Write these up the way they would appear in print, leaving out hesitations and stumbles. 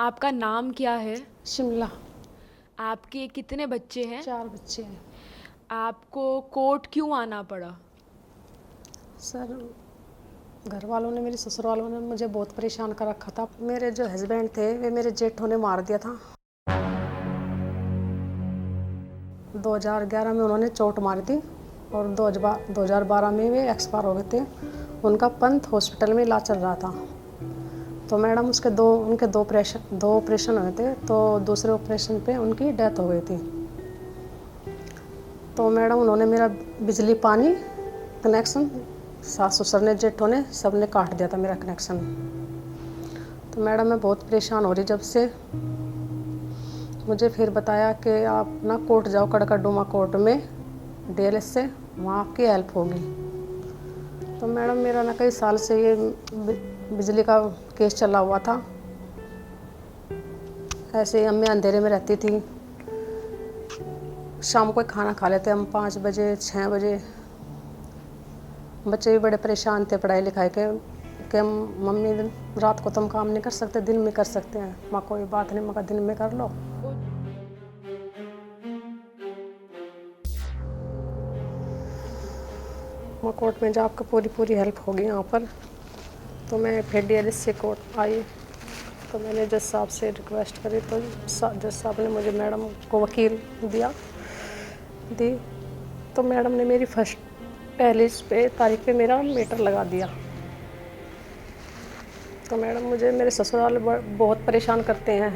आपका नाम क्या है? शिमला। आपके कितने बच्चे हैं? 4 बच्चे हैं। आपको कोर्ट क्यों आना पड़ा? सर, घर वालों ने, मेरे ससुर वालों ने मुझे बहुत परेशान कर रखा था। मेरे जो हस्बैंड थे वे मेरे जेठों ने मार दिया था। 2011 में उन्होंने चोट मारी थी और 2012 में वे एक्सपायर हो गए थे। उनका पंथ हॉस्पिटल में इलाज चल रहा था। तो मैडम उनके दो ऑपरेशन हुए थे। तो दूसरे ऑपरेशन पे उनकी डेथ हो गई थी। तो मैडम उन्होंने मेरा बिजली पानी कनेक्शन, सास ससुर ने, जेठों ने, सब ने काट दिया था मेरा कनेक्शन। तो मैडम मैं बहुत परेशान हो रही जब से। मुझे फिर बताया कि आप ना कोर्ट जाओ, कड़कड़डूमा कोर्ट में DLS से, वहाँ आपकी हेल्प होगी। तो मैडम मेरा ना कई साल से ये बिजली का केस चला हुआ था। ऐसे ही मैं अंधेरे में रहती थी। शाम को खाना खा लेते हम 5 बजे 6 बजे। बच्चे भी बड़े परेशान थे पढ़ाई लिखाई के कि मम्मी रात को तुम काम नहीं कर सकते, दिन में कर सकते हैं। माँ कोई बात नहीं, मगर दिन में कर लो। मैं कोर्ट में जाकर पूरी हेल्प होगी यहाँ पर। तो मैं फिर DLS से कोर्ट आई। तो मैंने जज साहब से रिक्वेस्ट करी। तो जज साहब ने मुझे मैडम को वकील दी। तो मैडम ने मेरी पहली तारीख पे मेरा मीटर लगा दिया। तो मैडम मुझे मेरे ससुराल बहुत परेशान करते हैं।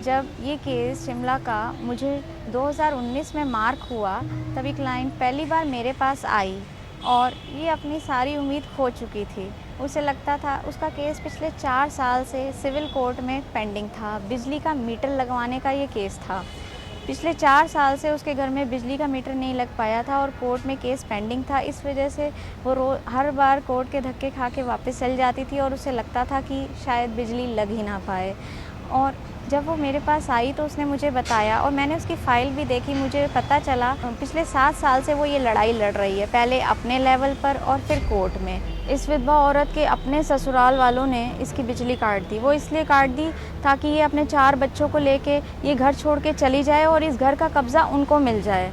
जब ये केस शिमला का मुझे 2019 में मार्क हुआ, तभी क्लाइंट पहली बार मेरे पास आई और ये अपनी सारी उम्मीद खो चुकी थी। उसे लगता था, उसका केस पिछले 4 साल से सिविल कोर्ट में पेंडिंग था। बिजली का मीटर लगवाने का ये केस था। पिछले 4 साल से उसके घर में बिजली का मीटर नहीं लग पाया था और कोर्ट में केस पेंडिंग था। इस वजह से वो हर बार कोर्ट के धक्के खा के वापस चल जाती थी और उसे लगता था कि शायद बिजली लग ही ना पाए। और जब वो मेरे पास आई तो उसने मुझे बताया और मैंने उसकी फ़ाइल भी देखी। मुझे पता चला पिछले 7 साल से वो ये लड़ाई लड़ रही है, पहले अपने लेवल पर और फिर कोर्ट में। इस विधवा औरत के अपने ससुराल वालों ने इसकी बिजली काट दी। वो इसलिए काट दी ताकि ये अपने 4 बच्चों को लेके ये घर छोड़ के चली जाए और इस घर का कब्ज़ा उनको मिल जाए।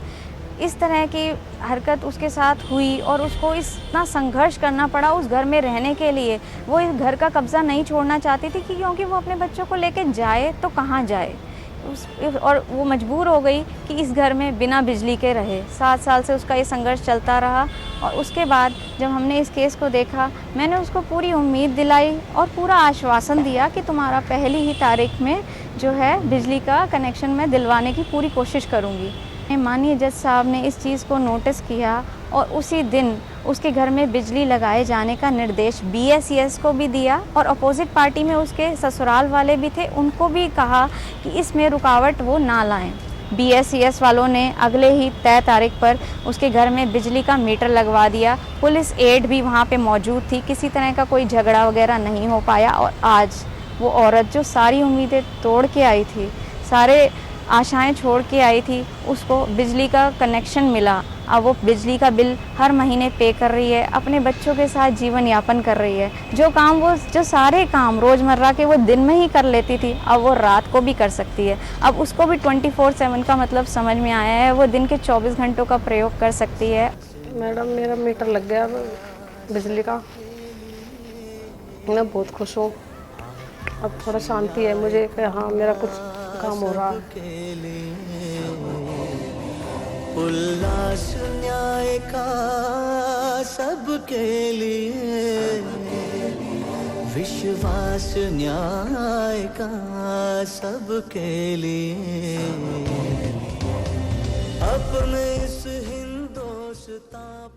इस तरह की हरकत उसके साथ हुई और उसको इतना संघर्ष करना पड़ा उस घर में रहने के लिए। वो इस घर का कब्ज़ा नहीं छोड़ना चाहती थी क्योंकि वो अपने बच्चों को लेके जाए तो कहाँ जाए। और वो मजबूर हो गई कि इस घर में बिना बिजली के रहे। 7 साल से उसका ये संघर्ष चलता रहा। और उसके बाद जब हमने इस केस को देखा, मैंने उसको पूरी उम्मीद दिलाई और पूरा आश्वासन दिया कि तुम्हारा पहली ही तारीख में जो है बिजली का कनेक्शन मैं दिलवाने की पूरी कोशिश करूँगी। माननीय जज साहब ने इस चीज़ को नोटिस किया और उसी दिन उसके घर में बिजली लगाए जाने का निर्देश BSES को भी दिया और अपोजिट पार्टी में उसके ससुराल वाले भी थे, उनको भी कहा कि इसमें रुकावट वो ना लाएं। BSES वालों ने अगले ही तय तारीख पर उसके घर में बिजली का मीटर लगवा दिया। पुलिस एड भी वहाँ पे मौजूद थी। किसी तरह का कोई झगड़ा वगैरह नहीं हो पाया और आज वो औरत जो सारी उम्मीदें तोड़ के आई थी, सारे आशाएं छोड़ के आई थी, उसको बिजली का कनेक्शन मिला। अब वो बिजली का बिल हर महीने पे कर रही है, अपने बच्चों के साथ जीवन यापन कर रही है। जो सारे काम रोज़मर्रा के वो दिन में ही कर लेती थी, अब वो रात को भी कर सकती है। अब उसको भी 24/7 का मतलब समझ में आया है। वो दिन के 24 घंटों का प्रयोग कर सकती है। मैडम मेरा मीटर लग गया बिजली का। मैं बहुत खुश हूँ। अब थोड़ा शांति है मुझे कि हाँ मेरा कुछ काम हो रहा है। उल्लास न्याय का सबके लिए, विश्वास न्याय का सबके लिए, अपने इस हिंदुस्तान